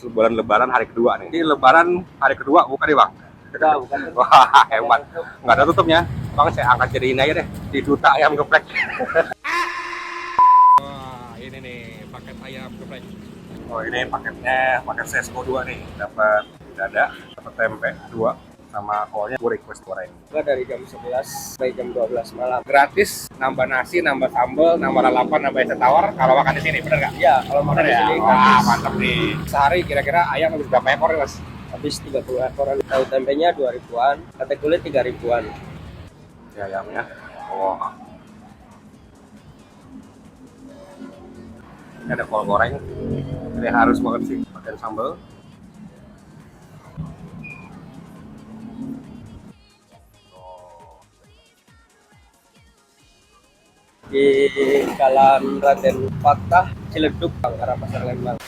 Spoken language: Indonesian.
Lebaran hari kedua nih. Ini Lebaran hari kedua bukan nih Bang? Enggak, bukan. Wah hebat. Nggak ada tutupnya. Bang saya angkat jadi ini aja deh. Di Duta Ayam Geprek. Wah ini nih paket ayam geprek. Oh ini paketnya paket Sesko 2 nih. Dapat dada, dapat tempe 2 sama kolnya gue request goreng. Gua dari jam 11 sampai jam 12 malam. Gratis, nambah nasi, nambah sambal, nambah lalapan, nambah es tawar kalau makan di sini, bener nggak? Iya, kalau makan di sini Wah, gratis. mantap nih. Sehari kira-kira ayam habis berapa ekor nih, Mas? Habis 30 ekoran. Tahu tempenya 2 ribuan, kate kulit 3 ribuan. Ya, ayamnya. Oh. Ini ada kol goreng. Ini harus banget sih, pakai sambal. Di Jalan Raden Fatah, Ciledug, arah Pasar Lembang.